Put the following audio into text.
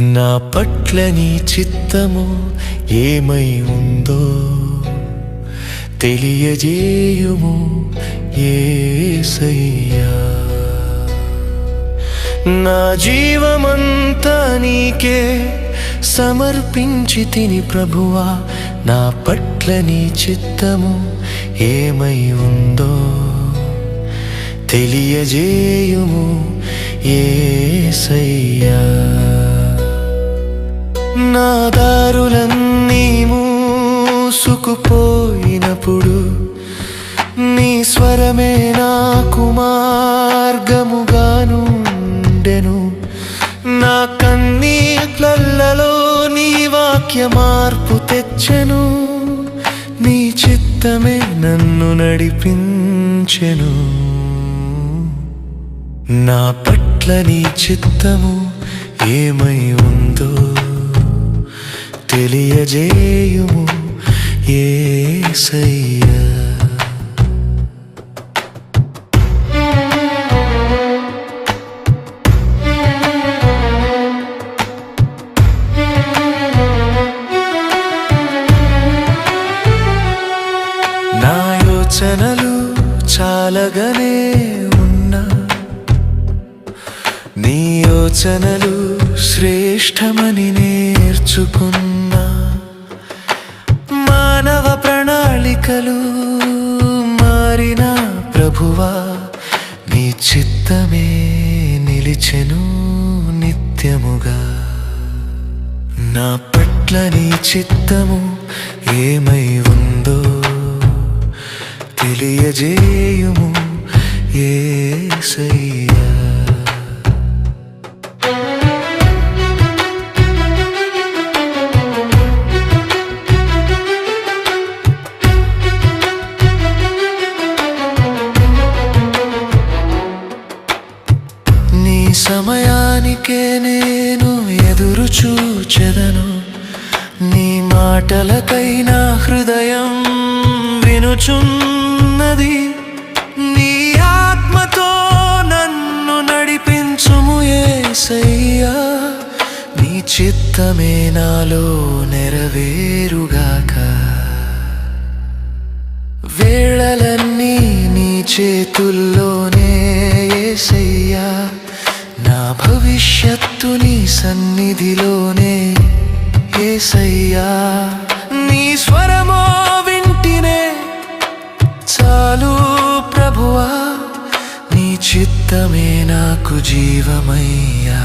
నా పట్ల నీ చిత్తము ఏమై ఉందో తెలియజేయుము యేసయ్యా. నా జీవమంతా నీకే సమర్పించి తిని ప్రభువా, నా పట్ల నీ చిత్తము ఏమై ఉందో తెలియజేయుము యేసయ్యా. నా దారులన్నీ మూసుకుపోయినప్పుడు నీ స్వరమే నాకు మార్గముగానుండెను. నా కన్నీళ్లలో నీ వాక్య మార్పు తెచ్చెను. నీ చిత్తమే నన్ను నడిపించెను. నా పట్ల నీ చిత్తము ఏమై ఉందో తెలియజేయుము యేసయ్యా. నా యోచనలు చాలగానే ఉన్నా, నీ యోచనలు శ్రేష్టమని నేర్చుకున్నా. మానవ ప్రణాళికలు మారిన ప్రభువా, నీ చిత్తమే నిలిచెను నిత్యముగా. నా పట్ల నీ చిత్తము ఏమై ఉందో తెలియజేయుము యేసయ్యా. నీ సమయానికే నేను ఎదురు చూచెదను. నీ మాటలకైనా హృదయం వినుచున్నది. నీ ఆత్మతో నన్ను నడిపించుము యేసయ్యా. నీ చిత్తమే నాలో నెరవేరుగాక. వేళలన్నీ నీ చేతుల్లోనే యేసయ్యా. నా భవిష్యత్తు నీ సన్నిధిలోనే యేసయ్యా. నీ స్వరమో వింటినే చాలు ప్రభువా, నీ చిత్తమే నాకు జీవమయ్యా.